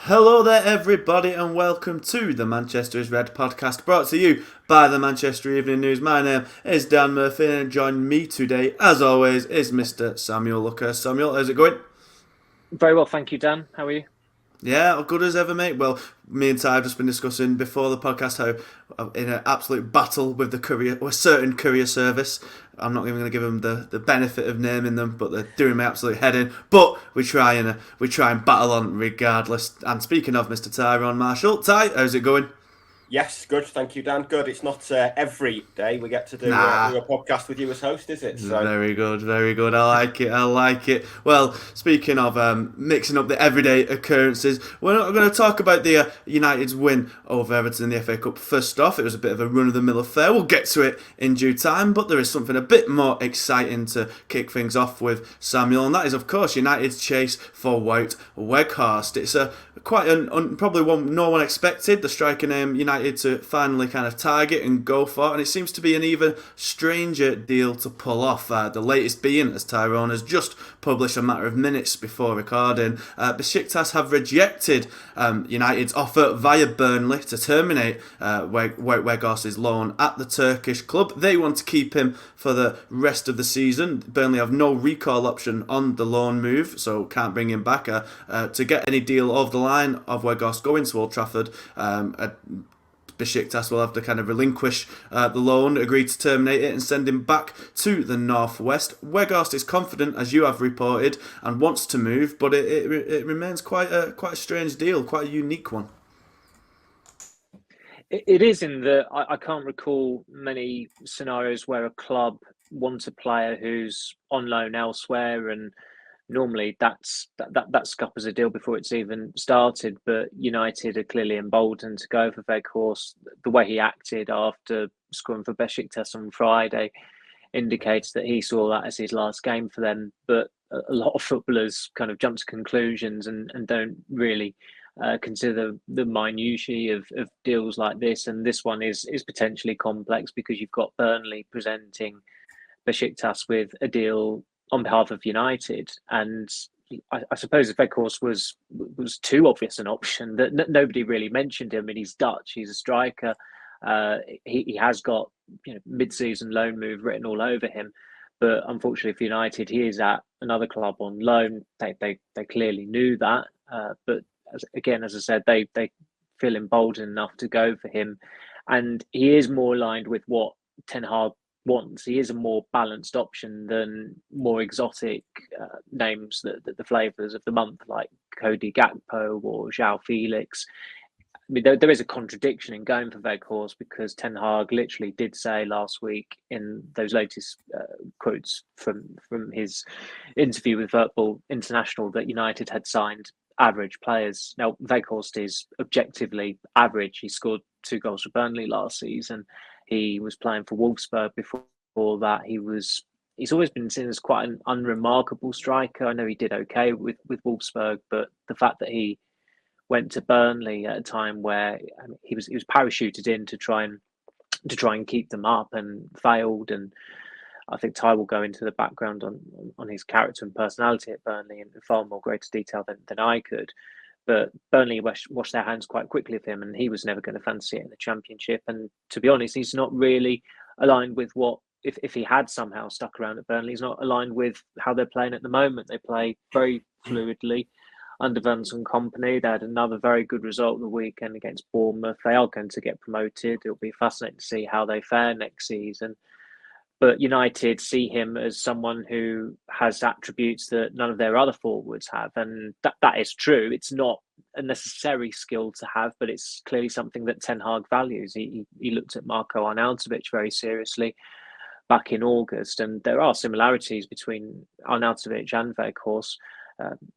Hello there, everybody, and welcome to the Manchester is Red podcast, brought to you by the Manchester Evening News. My name is Dan Murphy, and joining me today, as always, is Mr. Samuel Luckhurst. Samuel, how's it going? Very well, thank you, Dan. How are you? Yeah, good as ever, mate. Well, me and Ty have just been discussing before the podcast how in an absolute battle with the courier, or a certain courier service. I'm not even going to give them the benefit of naming them, but they're doing my absolute head in. But we try and battle on regardless. And speaking of Mr. Tyrone Marshall, Ty, how's it going? Yes, good. Thank you, Dan. Good. It's not every day we get to do Nah. a podcast with you as host, is it? So Very good, very good. I like it. I like it. Well, speaking of mixing up the everyday occurrences, we're not going to talk about the United's win over Everton in the FA Cup. First off, it was a bit of a run-of-the-mill affair. We'll get to it in due time, but there is something a bit more exciting to kick things off with, Samuel, and that is, of course, United's chase for Wout Weghorst. It's a quite probably one no one expected. The striker name United to finally kind of target and go for, and it seems to be an even stranger deal to pull off. The latest being, as Tyrone has just published a matter of minutes before recording, Besiktas have rejected United's offer via Burnley to terminate Weghorst's loan at the Turkish club. They want to keep him for the rest of the season. Burnley have no recall option on the loan move, so can't bring him back. To get any deal over the line of Weghorst going to Old Trafford, Besiktas will have to kind of relinquish the loan, agree to terminate it, and send him back to the northwest. Weghorst is confident, as you have reported, and wants to move, but it remains quite a strange deal, quite a unique one. It is in that I can't recall many scenarios where a club wants a player who's on loan elsewhere, and normally that scuppers a deal before it's even started. But United are clearly emboldened to go for Weghorst. The way he acted after scoring for Besiktas on Friday indicates that he saw that as his last game for them. But a lot of footballers kind of jump to conclusions and don't really consider the minutiae of deals like this. And this one is potentially complex because you've got Burnley presenting Besiktas with a deal on behalf of United, and I suppose if Weghorst was too obvious an option that nobody really mentioned him. And he's Dutch, he's a striker. He has got mid-season loan move written all over him, but unfortunately for United, he is at another club on loan. They clearly knew that, but as I said, they feel emboldened enough to go for him, and he is more aligned with what Ten Hag wants. He is a more balanced option than more exotic names that the flavours of the month, like Cody Gakpo or João Felix. I mean, there is a contradiction in going for Weghorst because Ten Hag literally did say last week in those latest quotes from his interview with Football International that United had signed average players. Now, Weghorst is objectively average. He scored 2 goals for Burnley last season. He was playing for Wolfsburg before that. He's always been seen as quite an unremarkable striker. I know he did okay with Wolfsburg, but the fact that he went to Burnley at a time where he was parachuted in to try and keep them up and failed. And I think Ty will go into the background on his character and personality at Burnley in far more greater detail than I could. But Burnley washed their hands quite quickly of him, and he was never going to fancy it in the Championship. And to be honest, he's not really aligned with what, if he had somehow stuck around at Burnley, he's not aligned with how they're playing at the moment. They play very fluidly under Vincent Company. They had another very good result in the weekend against Bournemouth. They are going to get promoted. It'll be fascinating to see how they fare next season. But United see him as someone who has attributes that none of their other forwards have. And that is true. It's not a necessary skill to have, but it's clearly something that Ten Hag values. He looked at Marko Arnautovic very seriously back in August. And there are similarities between Arnautovic and Weghorst.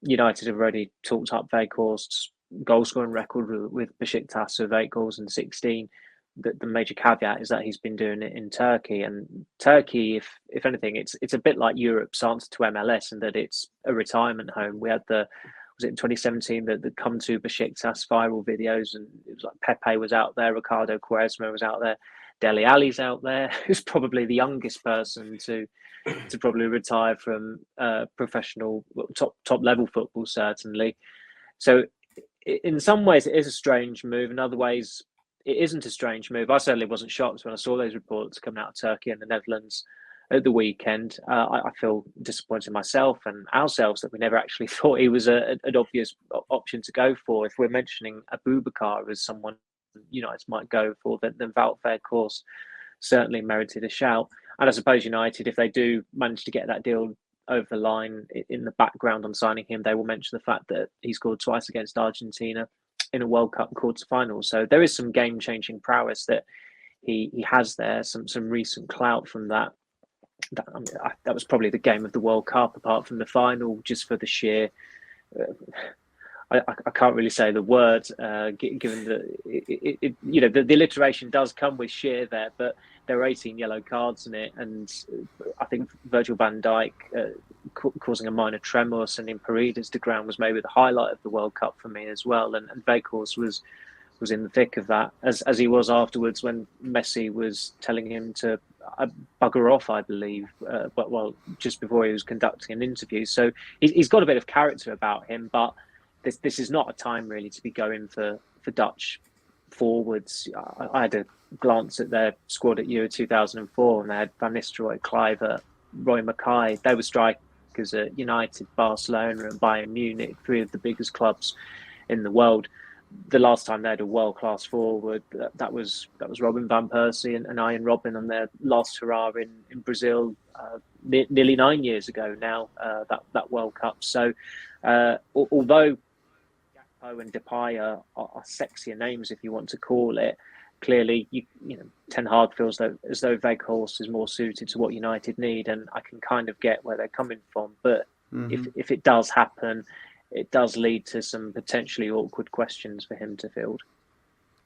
United have already talked up Weghorst's goal scoring record with Besiktas of 8 goals and 16. The major caveat is that he's been doing it in Turkey, and Turkey, if anything, it's a bit like Europe's answer to MLS in that it's a retirement home. We had was it in 2017 the come to Besiktas viral videos, and it was like Pepe was out there, Ricardo Quaresma was out there, Dele Alli's out there, who's probably the youngest person to probably retire from professional top level football, certainly. So in some ways it is a strange move. In other ways, it isn't a strange move. I certainly wasn't shocked when I saw those reports coming out of Turkey and the Netherlands at the weekend. I feel disappointed myself and ourselves that we never actually thought he was an obvious option to go for. If we're mentioning Abubakar as someone United might go for, then Wout Weghorst certainly merited a shout. And I suppose United, if they do manage to get that deal over the line, in the background on signing him, they will mention the fact that he scored twice against Argentina in a World Cup quarter-final. So there is some game-changing prowess that he has there, some recent clout from that. That was probably the game of the World Cup, apart from the final, just for the sheer... I can't really say the word, given that the alliteration does come with sheer there, but there were 18 yellow cards in it, and I think Virgil van Dijk causing a minor tremor, sending Paredes to ground was maybe the highlight of the World Cup for me as well, and Weghorst was in the thick of that, as he was afterwards when Messi was telling him to bugger off, I believe, but just before he was conducting an interview. So he's got a bit of character about him, but this is not a time really to be going for Dutch forwards. I had a glance at their squad at Euro 2004, and they had Van Nistelrooy, Kluivert, Roy Mackay. They were strikers at United, Barcelona, and Bayern Munich, three of the biggest clubs in the world. The last time they had a world-class forward, that was Robin van Persie and Ian Robin on their last hurrah in Brazil nearly 9 years ago now, that World Cup. So although Gakpo and Depay are sexier names, if you want to call it, clearly Ten Hag feels as though Weghorst is more suited to what United need, and I can kind of get where they're coming from. But if it does happen, it does lead to some potentially awkward questions for him to field.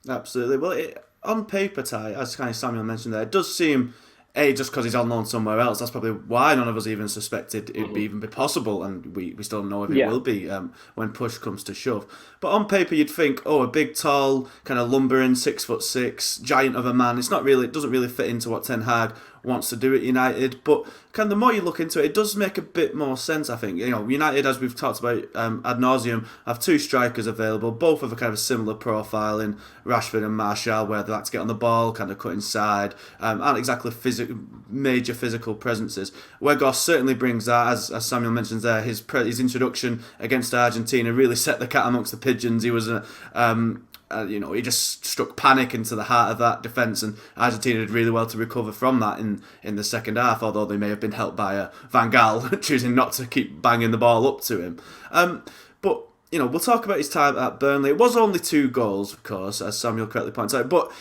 Absolutely. Well, on paper, Ty, as kind of Samuel mentioned there, it does seem, just because he's on loan somewhere else, that's probably why none of us even suspected it would even be possible, and we still don't know if it will be when push comes to shove. But on paper, you'd think, a big, tall, kind of lumbering, 6'6", giant of a man. It doesn't really fit into what Ten Hag wants to do at United, but kind of the more you look into it, it does make a bit more sense, I think. United, as we've talked about ad nauseum, have two strikers available, both of a kind of similar profile in Rashford and Marshall, where they like to get on the ball, kind of cut inside, aren't exactly major physical presences. Weghorst certainly brings that, as Samuel mentions there. His introduction against Argentina really set the cat amongst the pigeons. He was he just struck panic into the heart of that defence, and Argentina did really well to recover from that in the second half, although they may have been helped by Van Gaal choosing not to keep banging the ball up to him. But we'll talk about his time at Burnley. It was only 2 goals, of course, as Samuel correctly points out, but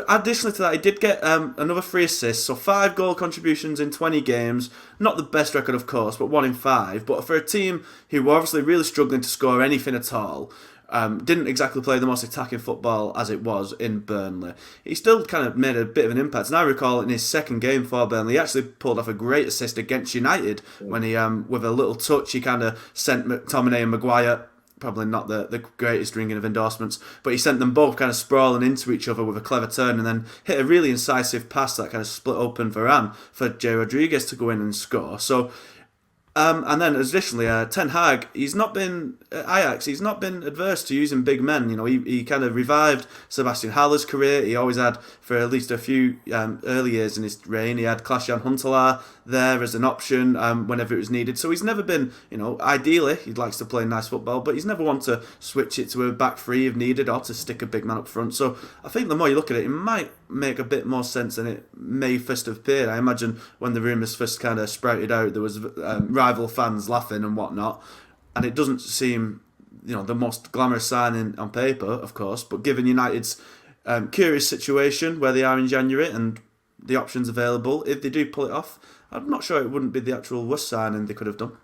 additionally to that, he did get another 3 assists, so 5 goal contributions in 20 games. Not the best record, of course, but 1 in 5. But for a team who were obviously really struggling to score anything at all, didn't exactly play the most attacking football as it was in Burnley, he still kind of made a bit of an impact. And I recall in his second game for Burnley, he actually pulled off a great assist against United when he, with a little touch, he kind of sent McTominay and Maguire, probably not the greatest ringing of endorsements, but he sent them both kind of sprawling into each other with a clever turn, and then hit a really incisive pass that kind of split open Varane for Jay Rodriguez to go in and score. So and then additionally, Ten Hag, he's not been at Ajax, he's not been adverse to using big men. He kind of revived Sebastian Haller's career. He always had, for at least a few early years in his reign, he had Klaas-Jan Huntelaar there as an option whenever it was needed. So he's never been, ideally, he likes to play nice football, but he's never wanted to switch it to a back three if needed, or to stick a big man up front. So I think the more you look at it, it might make a bit more sense than it may first have appeared. I imagine when the rumours first kind of sprouted out, there was rival fans laughing and whatnot, and it doesn't seem the most glamorous signing on paper, of course, but given United's curious situation where they are in January and the options available, if they do pull it off, I'm not sure it wouldn't be the actual worst signing they could have done.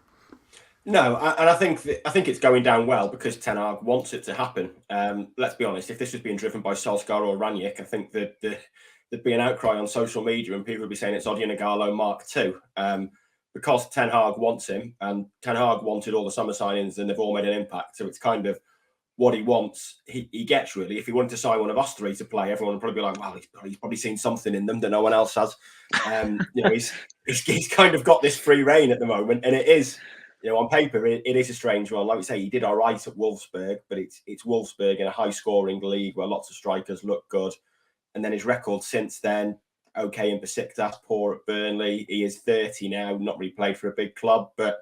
No, and I think it's going down well because Ten Hag wants it to happen. Let's be honest, if this was being driven by Solskjaer or Ranić, I think that there'd be an outcry on social media and people would be saying it's Odion Ighalo Mark II. Because Ten Hag wants him, and Ten Hag wanted all the summer signings and they've all made an impact, so it's kind of what he wants, he gets, really. If he wanted to sign one of us three to play, everyone would probably be like, well, he's probably seen something in them that no one else has. He's kind of got this free reign at the moment, and it is, On paper, it is a strange one. Like we say, he did all right at Wolfsburg, but it's Wolfsburg in a high-scoring league where lots of strikers look good. And then his record since then, okay in Besiktas, poor at Burnley. He is 30 now, not really played for a big club. But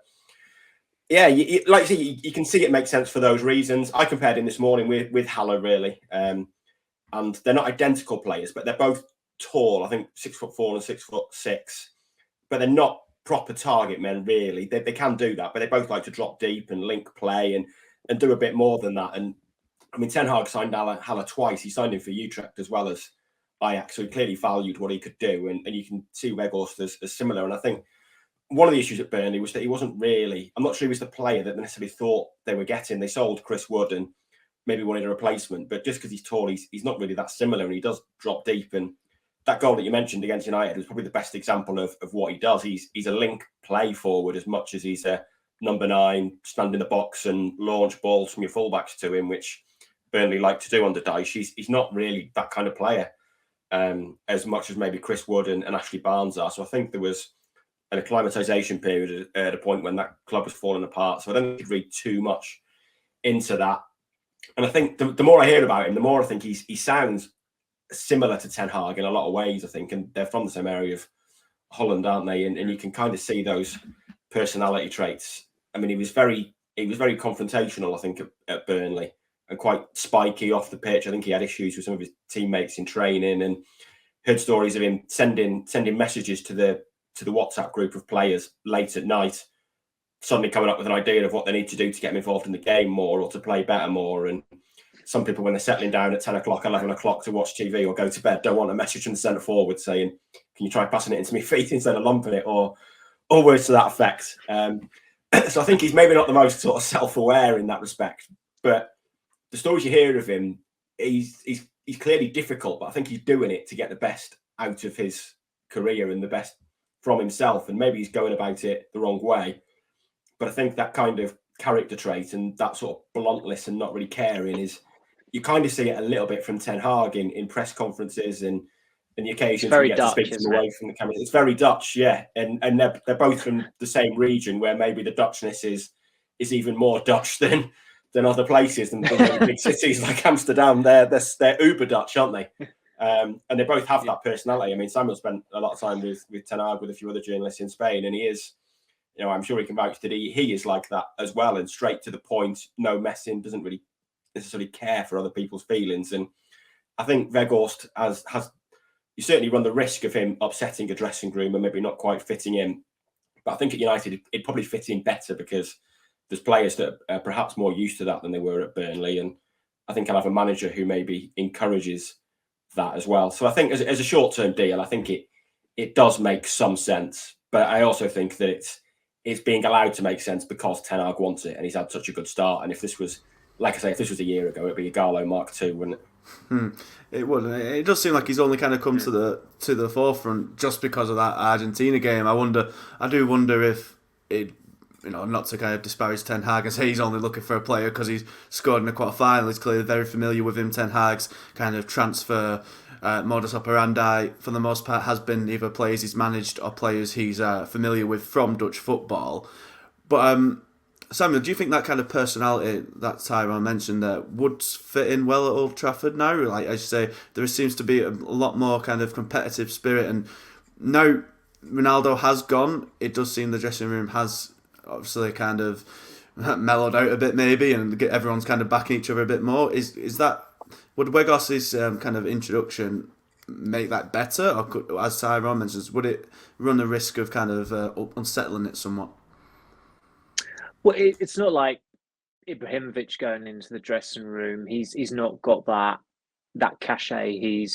yeah, like you say, you can see it makes sense for those reasons. I compared him this morning with Haller, really. And they're not identical players, but they're both tall. I think 6'4" and 6'6", but they're not proper target men, really. They can do that, but they both like to drop deep and link play and do a bit more than that. And I mean, Ten Hag signed Haller twice. He signed him for Utrecht as well as Ajax, so he clearly valued what he could do. And you can see Weghorst as similar. And I think one of the issues at Burnley was that he wasn't really, I'm not sure he was the player that they necessarily thought they were getting. They sold Chris Wood and maybe wanted a replacement, but just because he's tall, he's not really that similar, and he does drop deep. And that goal that you mentioned against United was probably the best example of what he does. He's a link play forward as much as he's a number 9, stand in the box and launch balls from your fullbacks to him, which Burnley like to do under Dyche. He's not really that kind of player as much as maybe Chris Wood and Ashley Barnes are. So I think there was an acclimatisation period at a point when that club was falling apart. So I don't think you could read too much into that. And I think the more I hear about him, the more I think he sounds similar to Ten Hag in a lot of ways, I think. And they're from the same area of Holland, aren't they? And you can kind of see those personality traits. I mean, he was very confrontational, I think, at Burnley, and quite spiky off the pitch. I think he had issues with some of his teammates in training, and heard stories of him sending messages to the WhatsApp group of players late at night, suddenly coming up with an idea of what they need to do to get him involved in the game more or to play better more. And some people, when they're settling down at 10 o'clock, 11 o'clock to watch TV or go to bed, don't want a message from the centre forward saying, can you try passing it into my feet instead of lumping it, or words to that effect. So I think he's maybe not the most sort of self-aware in that respect. But the stories you hear of him, he's clearly difficult, but I think he's doing it to get the best out of his career and the best from himself. And maybe he's going about it the wrong way. But I think that kind of character trait and that sort of bluntness and not really caring is, you kind of see it a little bit from Ten Hag in press conferences and the occasions we get Dutch, to speak to him away from the camera. It's very Dutch, yeah. And they're both from the same region where maybe the Dutchness is even more Dutch than other places and big cities like Amsterdam. They're uber Dutch, aren't they? And they both have that personality. I mean, Samuel spent a lot of time with Ten Hag, with a few other journalists in Spain, and he is, I'm sure he can vouch that he is like that as well, and straight to the point, no messing, doesn't really necessarily care for other people's feelings. And I think Weghorst has you certainly run the risk of him upsetting a dressing room and maybe not quite fitting in. But I think at United, it'd probably fit in better because there's players that are perhaps more used to that than they were at Burnley. And I think I'll have a manager who maybe encourages that as well. So I think as a short-term deal, I think it does make some sense. But I also think that it's being allowed to make sense because Ten Hag wants it and he's had such a good start. And if this was, like I say, if this was a year ago, it'd be a Gallo Mark II, wouldn't it? It would. It does seem like he's only kind of come to the forefront just because of that Argentina game. I do wonder if it, not to kind of disparage Ten Hag and say he's only looking for a player because he's scored in a quarter-final. He's clearly very familiar with him. Ten Hag's kind of transfer modus operandi, for the most part, has been either players he's managed or players he's familiar with from Dutch football. But Samuel, do you think that kind of personality that Tyrone mentioned there would fit in well at Old Trafford now? Like, as you say, there seems to be a lot more kind of competitive spirit, and now Ronaldo has gone, it does seem the dressing room has obviously kind of mellowed out a bit maybe, and everyone's kind of backing each other a bit more. Is that, would Weghorst's kind of introduction make that better, or could, as Tyrone mentions, would it run the risk of kind of unsettling it somewhat? Well, it's not like Ibrahimovic going into the dressing room. He's not got that cachet.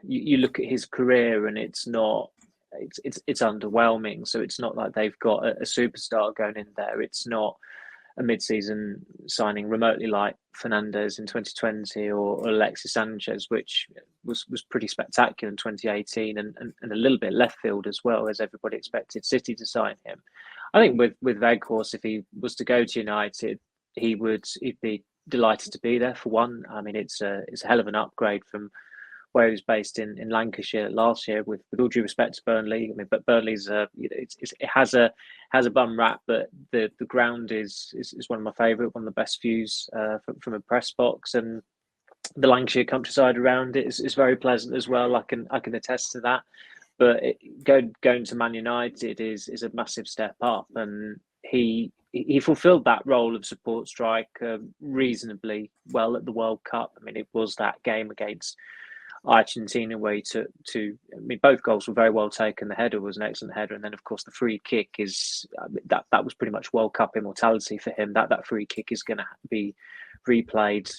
You look at his career and it's underwhelming. So it's not like they've got a superstar going in there. It's not a mid-season signing remotely like Fernandes in 2020 or Alexis Sanchez, which was pretty spectacular in 2018 and a little bit left field as well, as everybody expected City to sign him. I think with Weghorst, if he was to go to United, he'd be delighted to be there for one. I mean, it's a hell of an upgrade from where he was based in Lancashire last year. With all due respect to Burnley, I mean, but Burnley's it has a bum rap, but the ground is one of my favourite, one of the best views from a press box, and the Lancashire countryside around it is very pleasant as well. I can attest to that. But going to Man United is a massive step up, and he fulfilled that role of support striker reasonably well at the World Cup. I mean, it was that game against Argentina where he took I mean, both goals were very well taken. The header was an excellent header, and then of course the free kick is that was pretty much World Cup immortality for him. That free kick is going to be replayed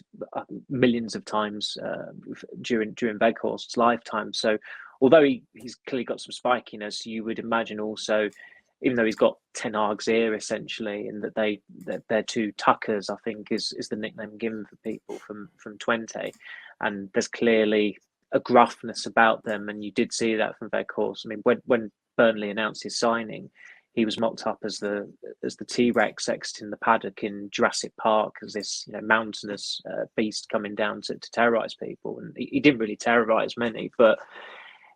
millions of times during Weghorst's lifetime. So although he's clearly got some spikiness, you would imagine also, even though he's got Ten Hag's ear essentially, and that they're two Tuckers, I think is the nickname given for people from Twente, and there's clearly a gruffness about them, and you did see that from Weghorst. I mean, when Burnley announced his signing, he was mocked up as the T-Rex exiting the paddock in Jurassic Park, as this mountainous beast coming down to terrorise people, and he didn't really terrorise many, but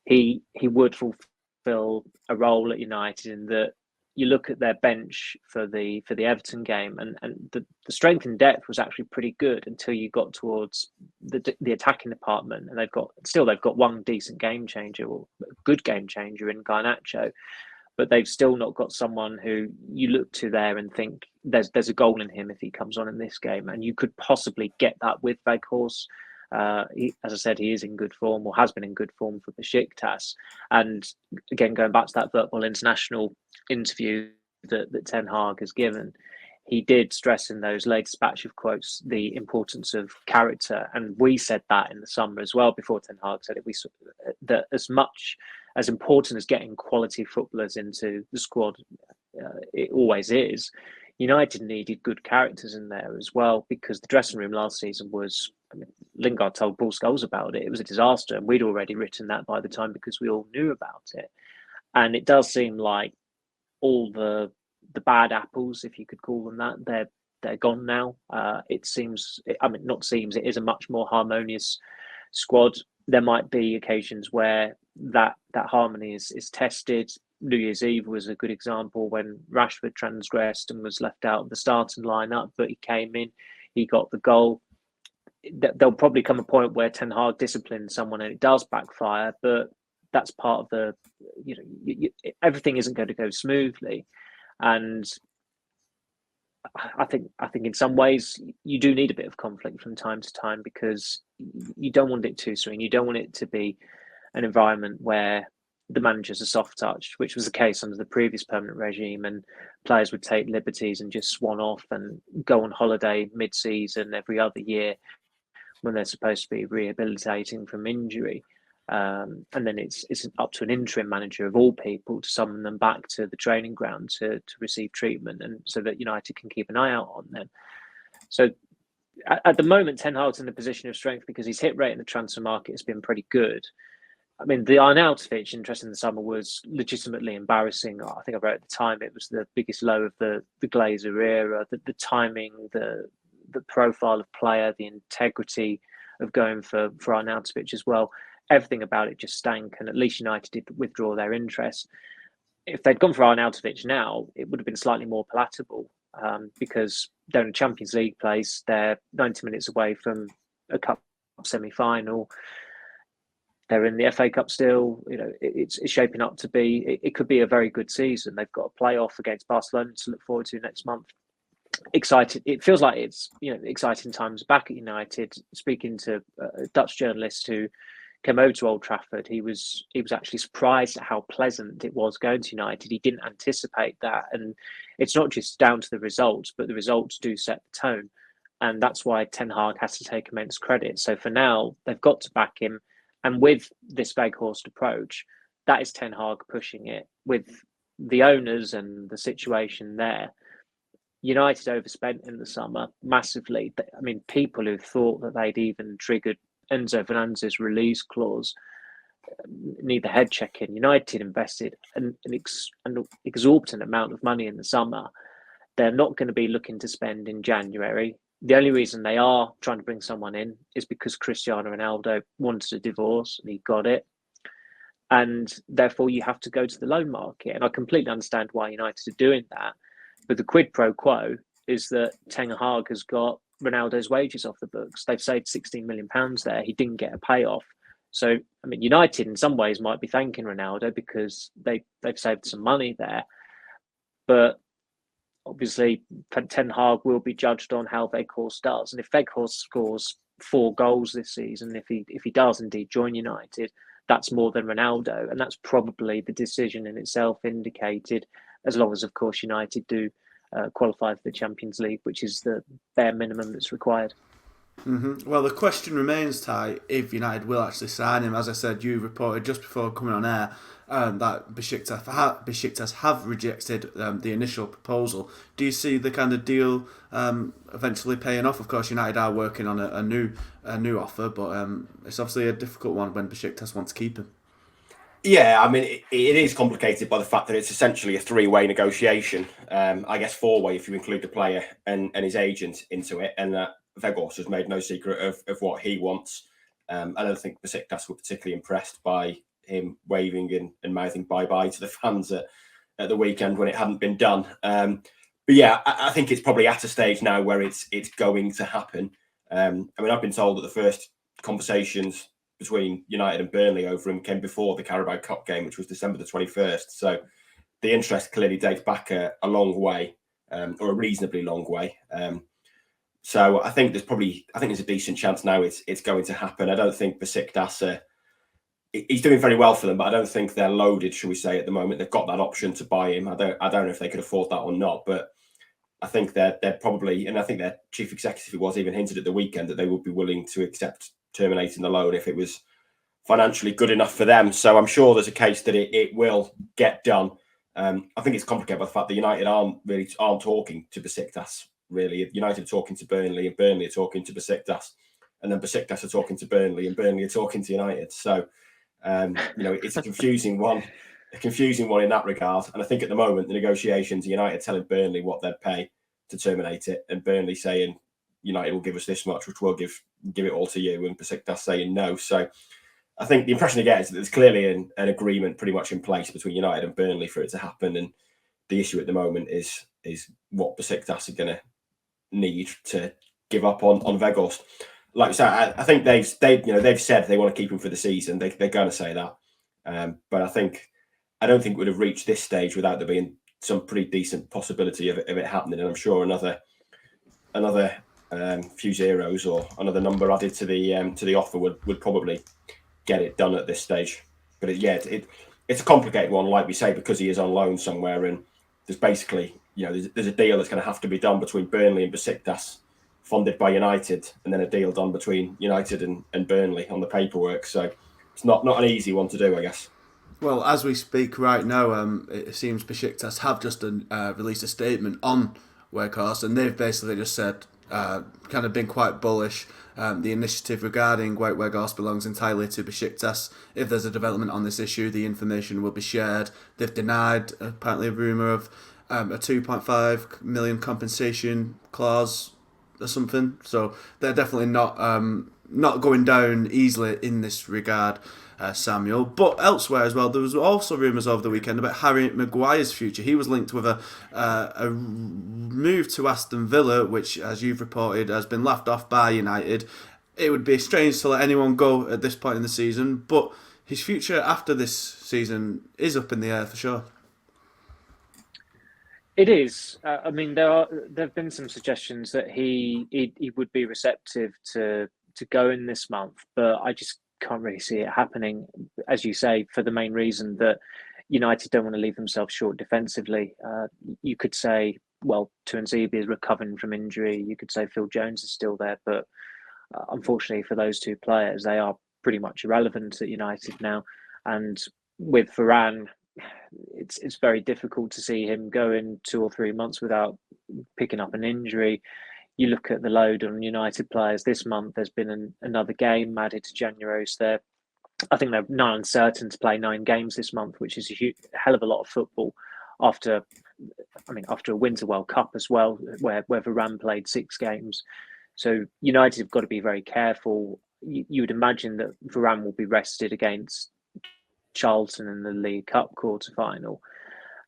he would fulfil a role at United in that you look at their bench for the Everton game, and the strength and depth was actually pretty good until you got towards the attacking department, and they've got one decent game changer, or a good game changer in Garnacho, but they've still not got someone who you look to there and think there's a goal in him if he comes on in this game, and you could possibly get that with Weghorst. As I said, he is in good form, or has been in good form for Besiktas. And again, going back to that Football International interview that Ten Hag has given, he did stress in those latest batch of quotes the importance of character. And we said that in the summer as well, before Ten Hag said it, that as much as important as getting quality footballers into the squad, it always is, United needed good characters in there as well, because the dressing room last season was, I mean, Lingard told Paul Scholes about it. It was a disaster, and we'd already written that by the time because we all knew about it. And it does seem like all the bad apples, if you could call them that, they're gone now. It seems, I mean, not seems, it is a much more harmonious squad. There might be occasions where that harmony is tested. New Year's Eve was a good example when Rashford transgressed and was left out of the starting lineup, but he came in, he got the goal. There'll probably come a point where Ten Hag disciplines someone and it does backfire, but that's part of the, everything isn't going to go smoothly. And I think in some ways you do need a bit of conflict from time to time, because you don't want it too serene. You don't want it to be an environment where the manager's a soft touch, which was the case under the previous permanent regime, and players would take liberties and just swan off and go on holiday mid-season every other year when they're supposed to be rehabilitating from injury. And then it's up to an interim manager of all people to summon them back to the training ground to receive treatment, and so that United can keep an eye out on them. So at the moment, Ten Hag's in a position of strength because his hit rate in the transfer market has been pretty good. I mean, the Arnautovic interest in the summer was legitimately embarrassing. I think I wrote at the time it was the biggest low of the Glazer era. The timing, the profile of player, the integrity of going for Arnautovic as well. Everything about it just stank, and at least United did withdraw their interest. If they'd gone for Arnautovic now, it would have been slightly more palatable, because they're in a Champions League place. They're 90 minutes away from a cup semi-final. They're in the FA Cup still. It's shaping up to be. It could be a very good season. They've got a playoff against Barcelona to look forward to next month. Excited. It feels like it's exciting times back at United. Speaking to a Dutch journalist who came over to Old Trafford, he was actually surprised at how pleasant it was going to United. He didn't anticipate that, and it's not just down to the results, but the results do set the tone, and that's why Ten Hag has to take immense credit. So for now, they've got to back him. And with this Weghorst approach, that is Ten Hag pushing it. With the owners and the situation there, United overspent in the summer massively. I mean, people who thought that they'd even triggered Enzo Fernandez's release clause need the head checking. United invested an exorbitant amount of money in the summer. They're not going to be looking to spend in January. The only reason they are trying to bring someone in is because Cristiano Ronaldo wanted a divorce and he got it. And therefore, you have to go to the loan market. And I completely understand why United are doing that. But the quid pro quo is that Ten Hag has got Ronaldo's wages off the books. They've saved £16 million there. He didn't get a payoff. So, I mean, United in some ways might be thanking Ronaldo because they've saved some money there. But obviously, Ten Hag will be judged on how Weghorst does. And if Weghorst scores 4 goals this season, if he does indeed join United, that's more than Ronaldo. And that's probably the decision in itself indicated, as long as, of course, United do qualify for the Champions League, which is the bare minimum that's required. Mm-hmm. Well, the question remains, Ty, if United will actually sign him. As I said, you reported just before coming on air that Besiktas have rejected the initial proposal. Do you see the kind of deal eventually paying off? Of course, United are working on a new offer, but it's obviously a difficult one when Besiktas want to keep him. Yeah, I mean, it is complicated by the fact that it's essentially a 3-way negotiation. I guess 4-way if you include the player and his agent into it. And Weghorst has made no secret of what he wants. I don't think Besiktas were particularly impressed by him waving and mouthing bye-bye to the fans at the weekend when it hadn't been done. But yeah, I think it's probably at a stage now where it's going to happen. I mean, I've been told that the first conversations between United and Burnley over him came before the Carabao Cup game, which was December the 21st. So the interest clearly dates back a long way, or a reasonably long way. So I think there's a decent chance now it's going to happen. I don't think Besiktas he's doing very well for them, but I don't think they're loaded, shall we say, at the moment. They've got that option to buy him. I don't know if they could afford that or not, but I think they're probably, and I think their chief executive was even hinted at the weekend that they would be willing to accept terminating the loan if it was financially good enough for them. So I'm sure there's a case that it will get done. I think it's complicated by the fact that United aren't talking to Besiktas, really. United are talking to Burnley, and Burnley are talking to Besiktas, and then Besiktas are talking to Burnley, and Burnley are talking to United. So, it's a confusing one in that regard. And I think at the moment, the negotiations, United telling Burnley what they'd pay to terminate it, and Burnley saying, United will give us this much, which we'll give it all to you, and Besiktas saying no. So I think the impression you get is that there's clearly an agreement pretty much in place between United and Burnley for it to happen. And the issue at the moment is what Besiktas are going to need to give up on Weghorst. Like I said, I think they've said they want to keep him for the season. They're going to say that, but I don't think we'd have reached this stage without there being some pretty decent possibility of it happening. And I'm sure another few zeros or another number added to the offer would probably get it done at this stage. But it's a complicated one, like we say, because he is on loan somewhere, and there's basically there's a deal that's going to have to be done between Burnley and Besiktas, funded by United, and then a deal done between United and Burnley on the paperwork. So it's not an easy one to do, I guess. Well, as we speak right now, it seems Besiktas have just released a statement on Weghorst, and they've basically just said, kind of been quite bullish. The initiative regarding Weghorst belongs entirely to Besiktas. If there's a development on this issue, the information will be shared. They've denied apparently a rumour of a 2.5 million compensation clause or something. So they're definitely not going down easily in this regard, Samuel. But elsewhere as well, there was also rumours over the weekend about Harry Maguire's future. He was linked with a move to Aston Villa, which, as you've reported, has been laughed off by United. It would be strange to let anyone go at this point in the season, but his future after this season is up in the air for sure. It is. I mean, there have been some suggestions that he would be receptive to go in this month, but I just can't really see it happening, as you say, for the main reason that United don't want to leave themselves short defensively. You could say, well, Tuanzebe is recovering from injury. You could say Phil Jones is still there, but unfortunately for those two players, they are pretty much irrelevant at United now. And with Varane, it's very difficult to see him go in 2 or 3 months without picking up an injury. You look at the load on United players this month. There's been another game added to January. So I think they're now uncertain to play 9 games this month, which is a hell of a lot of football after a Winter World Cup as well, where Varane played 6 games. So United have got to be very careful. You would imagine that Varane will be rested against Charlton in the League Cup quarter-final.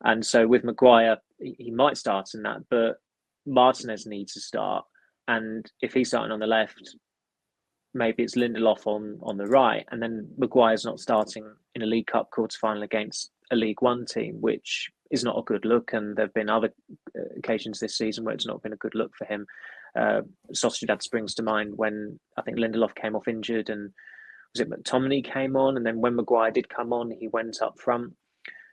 And so with Maguire, he might start in that, but Martinez needs to start. And if he's starting on the left, maybe it's Lindelof on the right. And then Maguire's not starting in a League Cup quarter-final against a League One team, which is not a good look. And there have been other occasions this season where it's not been a good look for him. Sociedad springs to mind when I think Lindelof came off injured, and was it McTominay came on, and then when Maguire did come on, he went up front.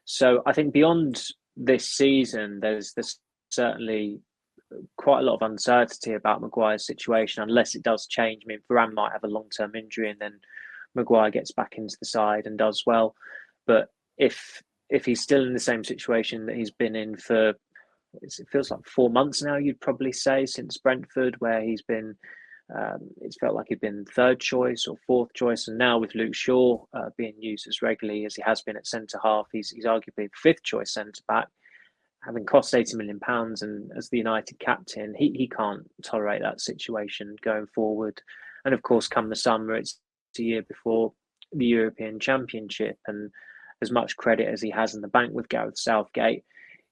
So I think beyond this season, there's certainly quite a lot of uncertainty about Maguire's situation, unless it does change. I mean, Varane might have a long-term injury, and then Maguire gets back into the side and does well. But if he's still in the same situation that he's been in for, it feels like 4 months now, you'd probably say, since Brentford, where he's been, it's felt like he'd been third choice or fourth choice, and now with Luke Shaw being used as regularly as he has been at centre half, he's arguably fifth choice centre back, having cost £80 million, and as the United captain, he can't tolerate that situation going forward. And of course, come the summer, it's a year before the European Championship, and as much credit as he has in the bank with Gareth Southgate,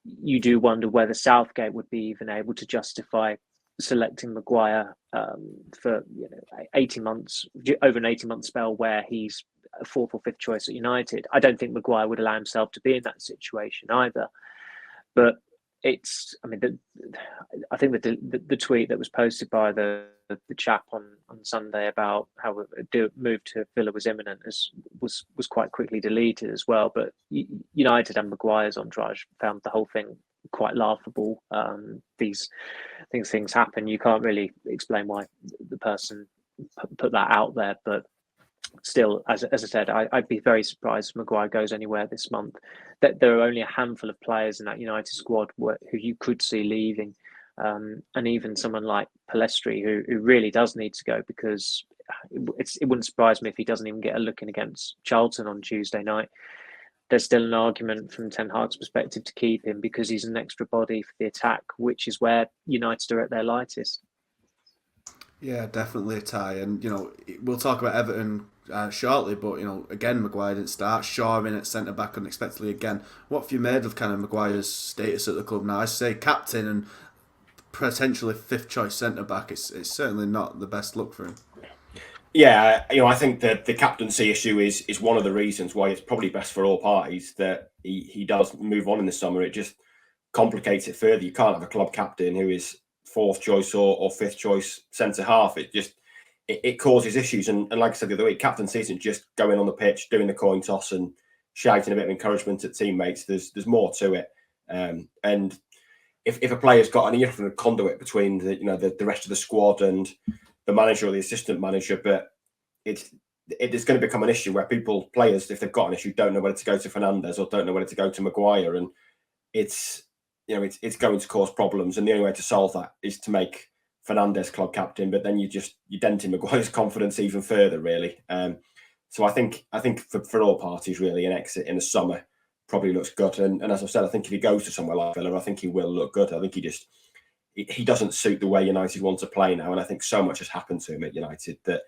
you do wonder whether Southgate would be even able to justify selecting Maguire for 18 months, over an 18-month spell where he's a fourth or fifth choice at United. I don't think Maguire would allow himself to be in that situation either. But it's, I mean, I think the tweet that was posted by the chap on Sunday about how a move to Villa was imminent was quite quickly deleted as well. But United and Maguire's entourage found the whole thing quite laughable. These things happen. You can't really explain why the person put that out there, but still, as I said, I'd be very surprised if Maguire goes anywhere this month. That there are only a handful of players in that United squad who you could see leaving, and even someone like Pellistri, who really does need to go, because it wouldn't surprise me if he doesn't even get a look in against Charlton on Tuesday night. There's still an argument from Ten Hag's perspective to keep him because he's an extra body for the attack, which is where United are at their lightest. Yeah, definitely, Ty. And, we'll talk about Everton shortly, but, again, Maguire didn't start. Shaw in at centre-back unexpectedly again. What have you made of kind of Maguire's status at the club now? I say captain and potentially fifth-choice centre-back. It's certainly not the best look for him. Yeah, I think that the captaincy issue is one of the reasons why it's probably best for all parties that he does move on in the summer. It just complicates it further. You can't have a club captain who is fourth choice or fifth choice centre half. It causes issues. And like I said the other week, captaincy isn't just going on the pitch, doing the coin toss and shouting a bit of encouragement at teammates. There's more to it. And if a player's got any different conduit between the rest of the squad and the manager or the assistant manager, but it is going to become an issue where players, if they've got an issue, don't know whether to go to Fernandes or don't know whether to go to Maguire, and it's going to cause problems. And the only way to solve that is to make Fernandes club captain, but then you're denting Maguire's confidence even further, really. So I think for all parties, really, an exit in the summer probably looks good. And as I've said, I think if he goes to somewhere like Villa, I think he will look good. I think he doesn't suit the way United want to play now. And I think so much has happened to him at United that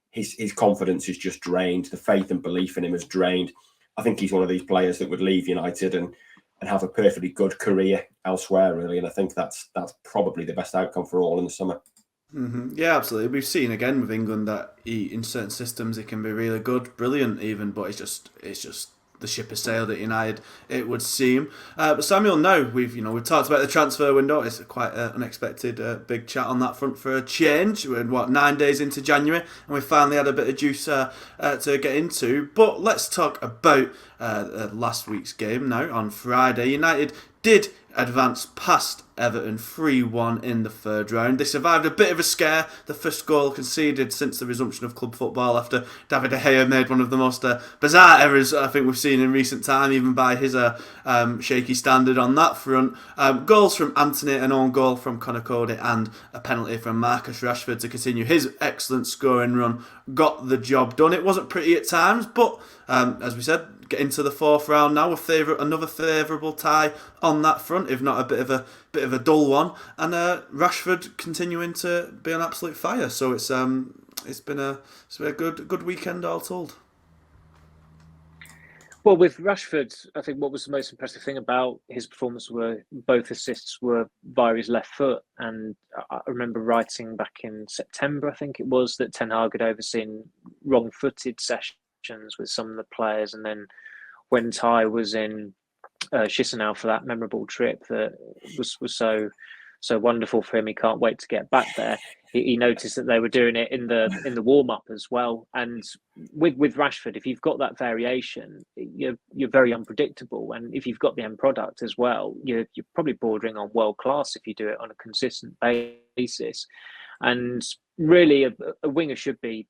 his confidence is just drained. The faith and belief in him is drained. I think he's one of these players that would leave United and have a perfectly good career elsewhere, really. And I think that's probably the best outcome for all in the summer. Mm-hmm. Yeah, absolutely. We've seen again with England that in certain systems it can be really good, brilliant even, but it's just the ship has sailed at United, it would seem. But Samuel, now we've talked about the transfer window. It's quite an unexpected big chat on that front for a change. We're 9 days into January, and we finally had a bit of juice to get into. But let's talk about last week's game now on Friday. United did advance past Everton 3-1 in the third round. They survived a bit of a scare. The first goal conceded since the resumption of club football after David De Gea made one of the most bizarre errors I think we've seen in recent time, even by his shaky standard on that front. Goals from Anthony, an own goal from Conor Cody, and a penalty from Marcus Rashford to continue his excellent scoring run got the job done. It wasn't pretty at times, but As we said, get into the fourth round now with another favourable tie on that front, if not a bit of a dull one. And Rashford continuing to be on absolute fire. So it's been a good weekend all told. Well, with Rashford, I think what was the most impressive thing about his performance were both assists were via his left foot. And I remember writing back in September, I think it was, that Ten Hag had overseen wrong-footed sessions with some of the players. And then when Ty was in Chisinau for that memorable trip that was so wonderful for him, he can't wait to get back there. He noticed that they were doing it in the warm up as well. And with Rashford, if you've got that variation, you're very unpredictable. And if you've got the end product as well, you're probably bordering on world class if you do it on a consistent basis. And really, a winger should be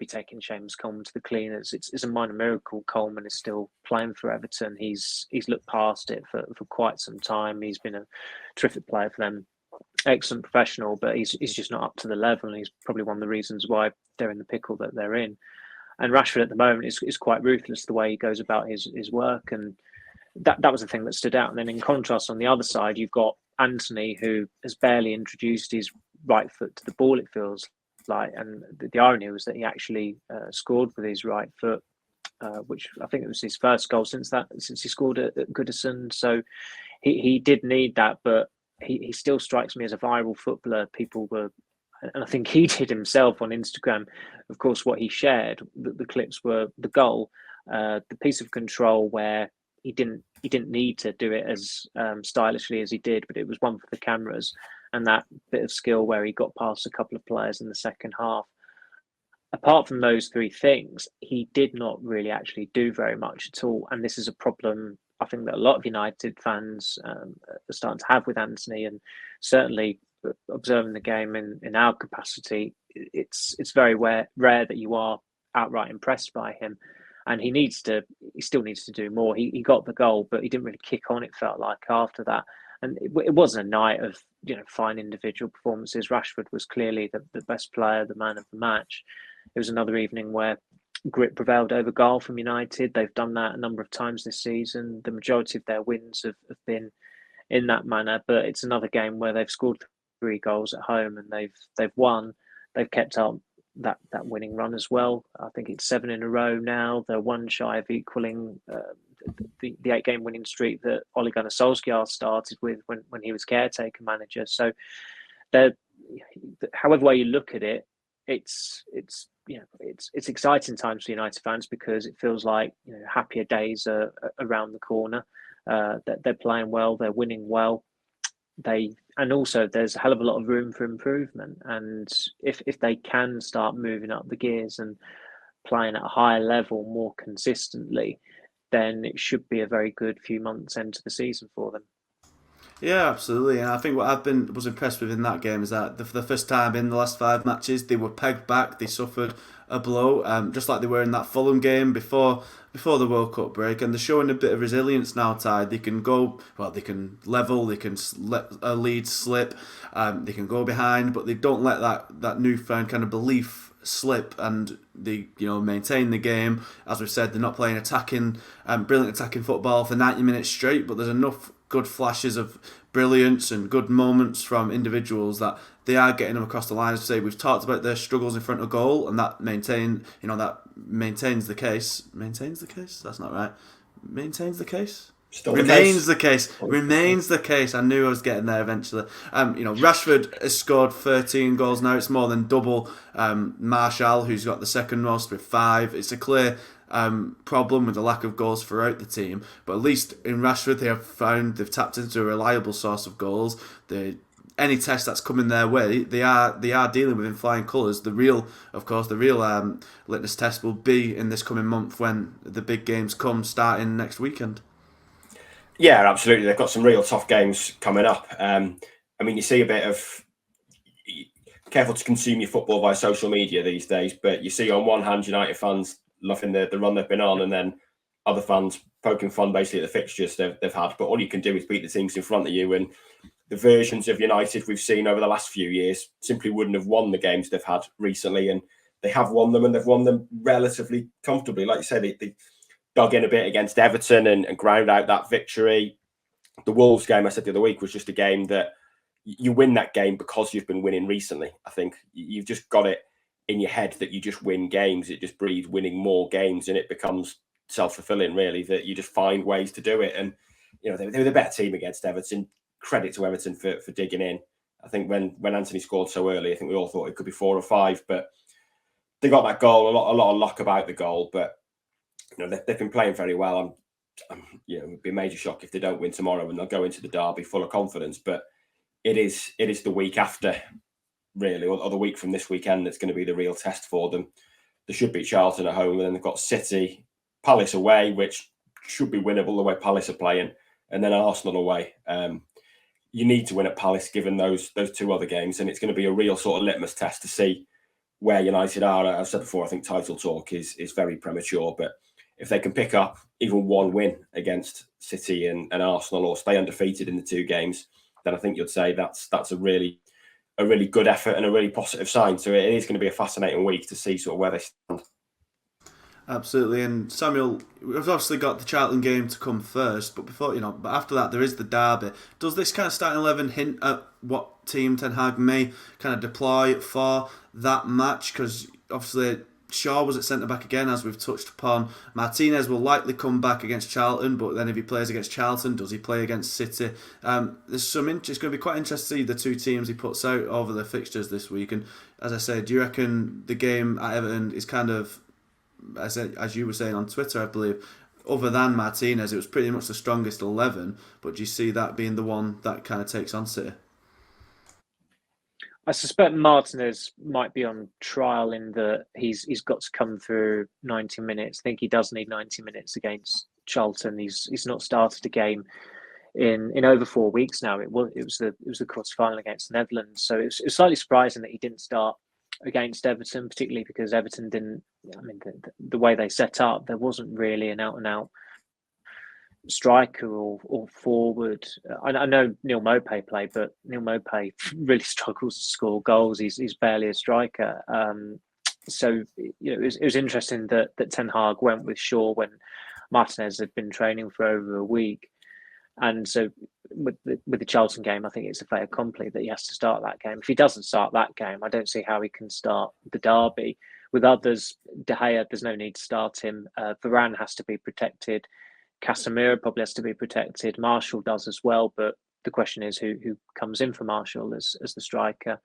taking James Coleman to the cleaners. It's a minor miracle Coleman is still playing for Everton. He's looked past it for quite some time. He's been a terrific player for them. Excellent professional, but he's just not up to the level, and he's probably one of the reasons why they're in the pickle that they're in. And Rashford at the moment is quite ruthless the way he goes about his work, and that was the thing that stood out. And then in contrast, on the other side, you've got Anthony, who has barely introduced his right foot to the ball, it feels like. And the irony was that he actually scored with his right foot, which I think it was his first goal since he scored at Goodison. So he did need that, but he still strikes me as a viral footballer. People were, and I think he did himself on Instagram. Of course, what he shared, the clips were the goal, the piece of control where he didn't need to do it as stylishly as he did, but it was one for the cameras, and that bit of skill where he got past a couple of players in the second half. Apart from those three things, he did not really actually do very much at all, and this is a problem I think that a lot of United fans are starting to have with Anthony, and certainly observing the game in our capacity, it's very rare that you are outright impressed by him, and he still needs to do more. He got the goal, but he didn't really kick on, it felt like, after that. And it wasn't a night of fine individual performances. Rashford was clearly the best player, the man of the match. It was another evening where grit prevailed over guile from United. They've done that a number of times this season. The majority of their wins have been in that manner, but it's another game where they've scored 3 goals at home and they've won. They've kept up that winning run as well. I think it's 7 in a row now. They're one shy of equaling the 8-game winning streak that Ole Gunnar Solskjaer started with when he was caretaker manager. So however way you look at it, it's exciting times for United fans, because it feels like happier days are around the corner. That they're playing well, they're winning well. And also there's a hell of a lot of room for improvement. And if they can start moving up the gears and playing at a higher level more consistently, then it should be a very good few months into the season for them. Yeah, absolutely. And I think what I was impressed with in that game is that for the first time in the last 5 matches, they were pegged back. They suffered a blow, just like they were in that Fulham game before the World Cup break. And they're showing a bit of resilience now, Ty. They can they can level, they can let a lead slip, they can go behind, but they don't let that newfound kind of belief slip, and they maintain the game. As we've said, they're not playing brilliant attacking football for 90 minutes straight, but there's enough good flashes of brilliance and good moments from individuals that they are getting them across the line. As I say, we've talked about their struggles in front of goal, and that maintains the case. Maintains the case? That's not right. Maintains the case? Remains the case. I knew I was getting there eventually. Rashford has scored 13 goals now. It's more than double Marshall, who's got the second most with 5. It's a clear problem with the lack of goals throughout the team, but at least in Rashford they've tapped into a reliable source of goals. Any test that's coming their way, they are dealing with in flying colours. The real litmus test will be in this coming month when the big games come, starting next weekend. Yeah, absolutely. They've got some real tough games coming up. You see a bit of careful to consume your football via social media these days, but you see on one hand United fans loving the run they've been on, and then other fans poking fun basically at the fixtures they've had. But all you can do is beat the teams in front of you, and the versions of United we've seen over the last few years simply wouldn't have won the games they've had recently. And they have won them, and they've won them relatively comfortably. Like you say, they dug in a bit against Everton and ground out that victory. The Wolves game, I said the other week, was just a game that you win that game because you've been winning recently. I think you've just got it in your head that you just win games. It just breeds winning more games, and it becomes self-fulfilling, really, that you just find ways to do it. And they were the better team against Everton. Credit to Everton for digging in. I think when Anthony scored so early, I think we all thought it could be 4 or 5, but they got that goal. A lot of luck about the goal, but they've been playing very well. It would be a major shock if they don't win tomorrow, and they'll go into the derby full of confidence. But it is the week after, really, or the week from this weekend that's going to be the real test for them. They should beat Charlton at home, and then they've got City, Palace away, which should be winnable the way Palace are playing, and then Arsenal away. You need to win at Palace given those 2 other games, and it's going to be a real sort of litmus test to see where United are. I've said before, I think title talk is very premature, but if they can pick up even one win against City and Arsenal, or stay undefeated in the 2 games, then I think you'd say that's a really good effort and a really positive sign. So it is going to be a fascinating week to see sort of where they stand. Absolutely, and Samuel, we've obviously got the Charlton game to come first, but but after that there is the derby. Does this kind of starting 11 hint at what team Ten Hag may kind of deploy for that match? Because obviously Shaw was at centre back again, as we've touched upon. Martinez will likely come back against Charlton, but then if he plays against Charlton, does he play against City? It's going to be quite interesting to see the 2 teams he puts out over the fixtures this week. And as I said, do you reckon the game at Everton is kind of, as you were saying on Twitter, I believe, other than Martinez, it was pretty much the strongest 11, but do you see that being the one that kind of takes on City? I suspect Martinez might be on trial in that he's got to come through 90 minutes. I think he does need 90 minutes against Charlton. He's not started a game in over 4 weeks now. It was the quarter final against the Netherlands, so it's slightly surprising that he didn't start against Everton, particularly because Everton didn't. I mean, the way they set up, there wasn't really an out-and-out striker or forward. I know Neil Maupay played, but Neil Maupay really struggles to score goals. He's barely a striker. So it was interesting that Ten Hag went with Shaw when Martinez had been training for over a week. And so with the Charlton game, I think it's a fait accompli that he has to start that game. If he doesn't start that game, I don't see how he can start the derby. With others, De Gea, there's no need to start him. Varane has to be protected. Casemiro probably has to be protected. Marshall does as well, but the question is who comes in for Marshall as the striker.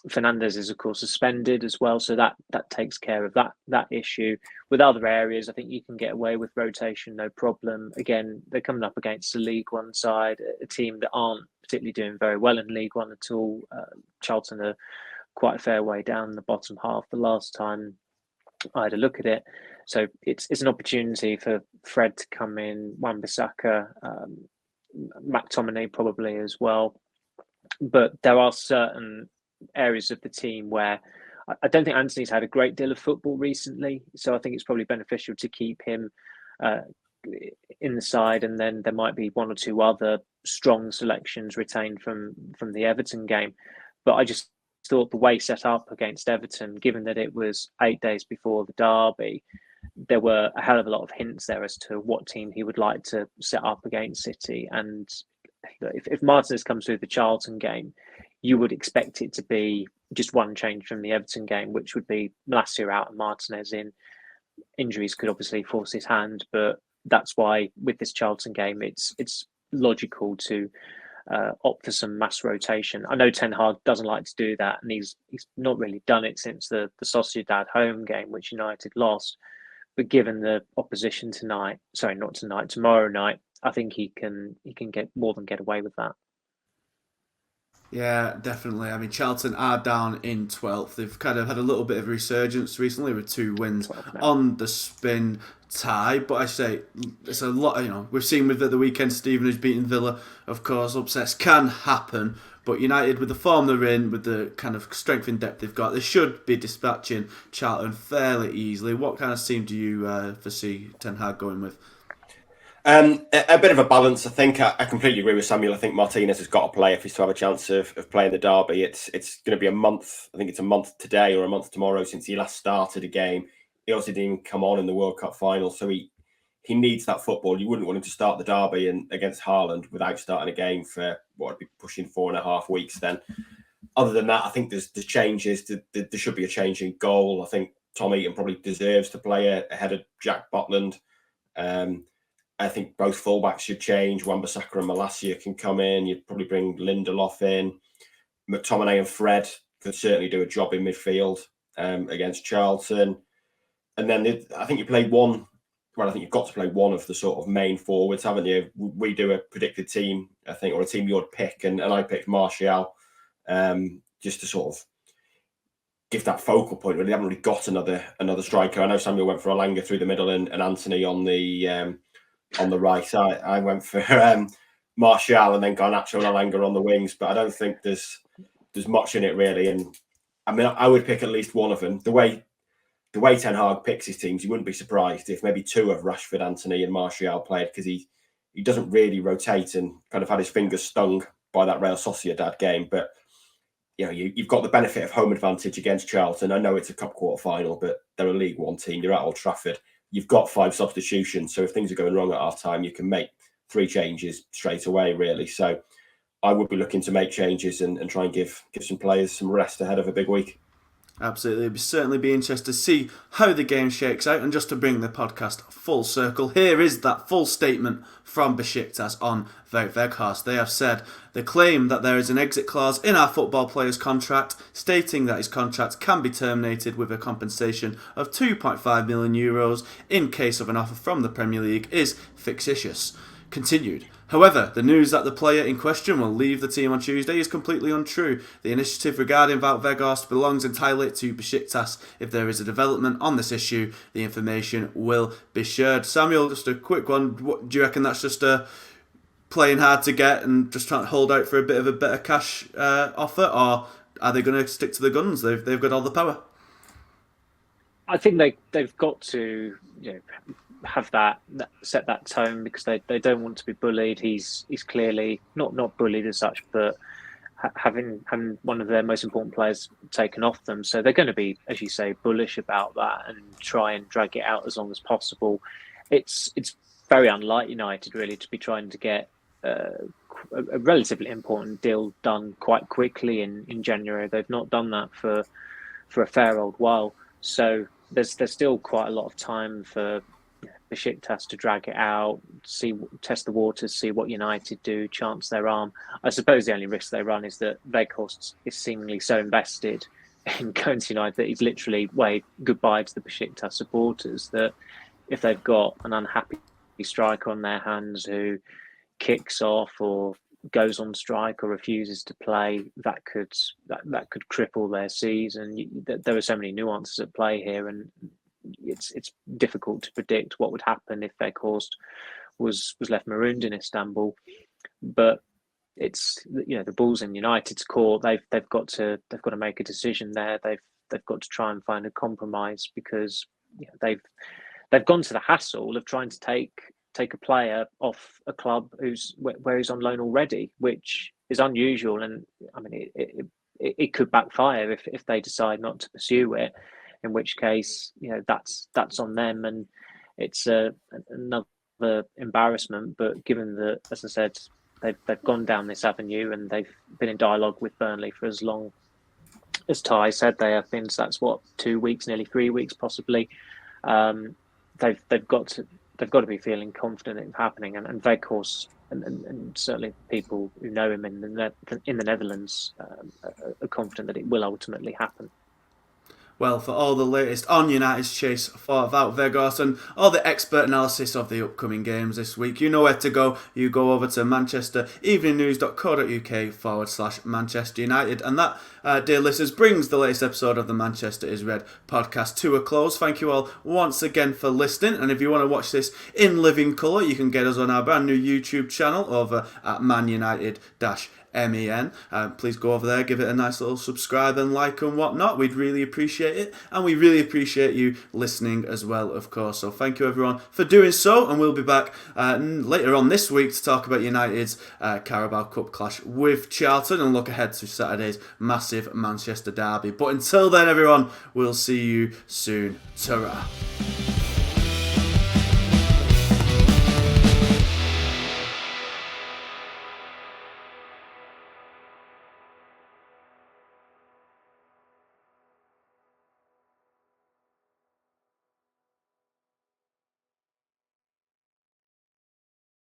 Fernandes is of course suspended as well, so that takes care of that issue. With other areas, I think you can get away with rotation, no problem. Again, they're coming up against the League One side, a team that aren't particularly doing very well in League One at all. Charlton are quite a fair way down the bottom half the last time I had a look at it. So it's an opportunity for Fred to come in, Wan-Bissaka, McTominay probably as well. But there are certain areas of the team where I don't think Anthony's had a great deal of football recently, so I think it's probably beneficial to keep him in the side, and then there might be 1 or 2 other strong selections retained from the Everton game. But I just thought the way set up against Everton, given that it was 8 days before the derby, there were a hell of a lot of hints there as to what team he would like to set up against City. And if Martinez comes through the Charlton game, you would expect it to be just one change from the Everton game, which would be Malacia out and Martinez in. Injuries could obviously force his hand, but that's why with this Charlton game, it's logical to opt for some mass rotation. I know Ten Hag doesn't like to do that, and he's not really done it since the Sociedad home game, which United lost. But given the opposition tomorrow night, I think he can get away with that. Yeah, definitely. I mean, Charlton are down in 12th. They've kind of had a little bit of a resurgence recently with 2 wins on the spin tie. But I say, it's a lot, we've seen with the weekend, Stevenage beating Villa, of course, upsets can happen. But United, with the form they're in, with the kind of strength and depth they've got, they should be dispatching Charlton fairly easily. What kind of team do you foresee Ten Hag going with? A bit of a balance, I think. I completely agree with Samuel. I think Martinez has got to play if he's to have a chance of playing the derby. It's going to be a month. I think it's a month today or a month tomorrow since he last started a game. He also didn't even come on in the World Cup final, so he needs that football. You wouldn't want him to start the derby against Haaland without starting a game for what would be pushing 4.5 weeks. Then, other than that, I think there's changes. There should be a change in goal. I think Tom Eaton probably deserves to play ahead of Jack Butland. I think both fullbacks should change. Wan-Bissaka and Malacia can come in. You'd probably bring Lindelof in. McTominay and Fred could certainly do a job in midfield against Charlton. And then I think you play one. Well, I think you've got to play one of the sort of main forwards, haven't you? We do a predicted team, I think, or a team you'd pick, and I picked Martial just to sort of give that focal point. Really, they haven't really got another striker. I know Samuel went for Alanga through the middle and Anthony on the right. I went for Martial and then Garnacho and Alanga on the wings, but I don't think there's much in it really. And I mean, I would pick at least one of them. The way Ten Hag picks his teams, you wouldn't be surprised if maybe two of Rashford, Anthony, and Martial played, because he doesn't really rotate and kind of had his fingers stung by that Real Sociedad game. But you know, you've got the benefit of home advantage against Charlton. I know it's a cup quarter final, but they're a League One team. You're at Old Trafford. You've got 5 substitutions. So if things are going wrong at half time, you can make 3 changes straight away, really. So I would be looking to make changes and try and give some players some rest ahead of a big week. Absolutely. It'd certainly be interesting to see how the game shakes out. And just to bring the podcast full circle, here is that full statement from Besiktas on Weghorst. They have said they claim that there is an exit clause in our football player's contract stating that his contract can be terminated with a compensation of €2.5 million in case of an offer from the Premier League is fictitious. Continued. However, the news that the player in question will leave the team on Tuesday is completely untrue. The initiative regarding Wout Weghorst belongs entirely to Besiktas. If there is a development on this issue, the information will be shared. Samuel, just a quick one. Do you reckon that's just playing hard to get and just trying to hold out for a bit of a better cash offer, or are they going to stick to the guns? They've got all the power. I think they've got to, have that set that tone, because they don't want to be bullied. He's clearly not bullied as such, but having one of their most important players taken off them, so they're going to be, as you say, bullish about that and try and drag it out as long as possible. It's very unlike United really to be trying to get a relatively important deal done quite quickly in January. They've not done that for a fair old while, so there's still quite a lot of time for Besiktas to drag it out, test the waters, see what United do, chance their arm. I suppose the only risk they run is that Weghorst is seemingly so invested in going to United that he's literally waved goodbye to the Besiktas supporters, that if they've got an unhappy striker on their hands who kicks off or goes on strike or refuses to play, that could cripple their season. There are so many nuances at play here, and it's difficult to predict what would happen if Weghorst was left marooned in Istanbul. But it's, the ball's in United's court. They've got to make a decision there. They've got to try and find a compromise, because they've gone to the hassle of trying to take a player off a club where he's on loan already, which is unusual. And I mean, it could backfire if they decide not to pursue it, in which case, that's on them, and it's another embarrassment. But given that, as I said, they've gone down this avenue and they've been in dialogue with Burnley for as long as Ty said they have been. So that's 2 weeks, nearly 3 weeks, possibly. They've got to be feeling confident in happening, and Weghorst and certainly people who know him in the Netherlands are confident that it will ultimately happen. Well, for all the latest on United's chase for Wout Weghorst and all the expert analysis of the upcoming games this week, you know where to go. You go over to manchestereveningnews.co.uk/Manchester United. And that, dear listeners, brings the latest episode of the Manchester is Red podcast to a close. Thank you all once again for listening. And if you want to watch this in living colour, you can get us on our brand new YouTube channel over at Man United-MEN. Please go over there, give it a nice little subscribe and like and whatnot. We'd really appreciate it. And we really appreciate you listening as well, of course. So thank you everyone for doing so. And we'll be back later on this week to talk about United's Carabao Cup clash with Charlton and look ahead to Saturday's massive Manchester derby. But until then, everyone, we'll see you soon. Ta-ra.